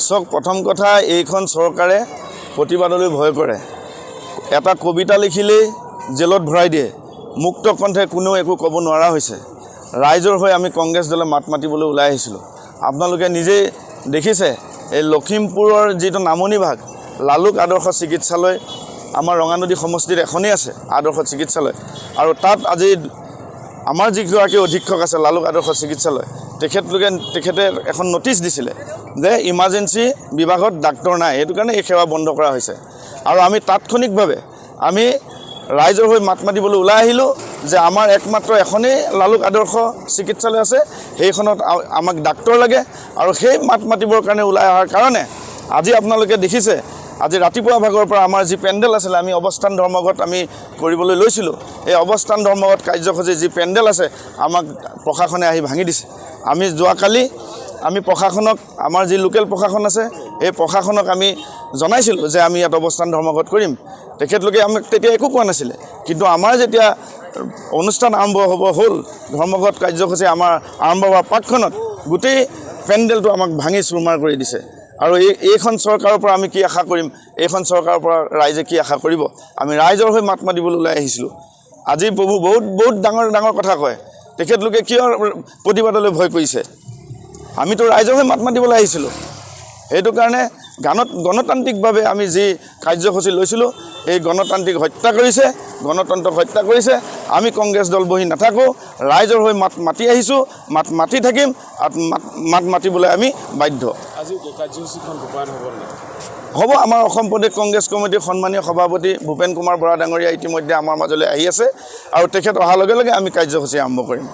চক প্ৰথম কথা এইখন চৰকাৰে প্ৰতিবাদলৈ ভয় কৰে। এটা কবিতা লিখিলেই জেলত ভৰাই দিয়ে। মুক্ত কণ্ঠে কোনেও একো ক'ব নোৱাৰা হৈছে। ৰাইজৰ হৈ আমি কংগ্ৰেছ দলে মাত মাতিবলৈ ওলাই আহিছিলোঁ। আপোনালোকে নিজেই দেখিছে এই লখিমপুৰৰ যিটো নামনি ভাগ লালুক আদৰ্শ চিকিৎসালয় আমাৰ ৰঙানদী সমষ্টিত এখনেই আছে আদৰ্শ চিকিৎসালয়, আৰু তাত আজি আমাৰ যিগৰাকী অধীক্ষক আছে লালুক আদৰ্শ চিকিৎসালয় তেখেতে এখন নটিচ দিছিলে যে ইমাৰ্জেঞ্চি বিভাগত ডাক্তৰ নাই, সেইটো কাৰণে এই সেৱা বন্ধ কৰা হৈছে। আৰু আমি তাৎক্ষণিকভাৱে আমি ৰাইজৰ হৈ মাত মাতিবলৈ ওলাই আহিলোঁ যে আমাৰ একমাত্ৰ এখনেই লালুক আদৰ্শ চিকিৎসালয় আছে, সেইখনত আমাক ডাক্তৰ লাগে। আৰু সেই মাত মাতিবৰ কাৰণে ওলাই অহাৰ কাৰণে আজি আপোনালোকে দেখিছে আজি ৰাতিপুৱা ভাগৰ পৰা আমাৰ যি পেণ্ডেল আছিলে আমি অৱস্থান ধৰ্মঘট আমি কৰিবলৈ লৈছিলোঁ। এই অৱস্থান ধৰ্মঘট কাৰ্যসূচী যি পেণ্ডেল আছে আমাক প্ৰশাসনে আহি ভাঙি দিছে। আমি যোৱাকালি আমি প্ৰশাসনক আমাৰ যি লোকেল প্ৰশাসন আছে এই প্ৰশাসনক আমি জনাইছিলোঁ যে আমি ইয়াত অৱস্থান ধৰ্মঘট কৰিম। তেখেতলোকে আমাক তেতিয়া একো কোৱা নাছিলে, কিন্তু আমাৰ যেতিয়া অনুষ্ঠান আৰম্ভ হ'ল ধৰ্মঘট কাৰ্যসূচী আমাৰ আৰম্ভ হোৱাৰ পাকখনত গোটেই পেণ্ডেলটো আমাক ভাঙি চুৰমাৰ কৰি দিছে। আৰু এইখন চৰকাৰৰ পৰা আমি কি আশা কৰিম, এইখন চৰকাৰৰ পৰা ৰাইজে কি আশা কৰিব? আমি ৰাইজৰ হৈ মাত মাতিবলৈ ওলাই আহিছিলোঁ। আজি বহুত ডাঙৰ কথা কয়, তেখেতলোকে কিয় প্ৰতিবাদলৈ ভয় কৰিছে? আমিতো ৰাইজৰ হৈ মাত মাতিবলৈ আহিছিলোঁ। সেইটো কাৰণে গণতান্ত্ৰিকভাৱে আমি যি কাৰ্যসূচী লৈছিলোঁ এই গণতান্ত্ৰিক হত্যা কৰিছে, গণতন্ত্ৰক হত্যা কৰিছে। আমি কংগ্ৰেছ দল বহি নাথাকোঁ, ৰাইজৰ হৈ মাত মাতি আহিছোঁ, মাত মাতি থাকিম, মাত মাতিবলৈ আমি বাধ্য। আজি কাৰ্যসূচীখন ৰূপায়ণ হ'ব। আমাৰ অসম প্ৰদেশ কংগ্ৰেছ কমিটিৰ সন্মানীয় সভাপতি ভূপেন কুমাৰ বৰা ডাঙৰীয়া ইতিমধ্যে আমাৰ মাজলৈ আহি আছে, আৰু তেখেত অহাৰ লগে লগে আমি কাৰ্যসূচী আৰম্ভ কৰিম।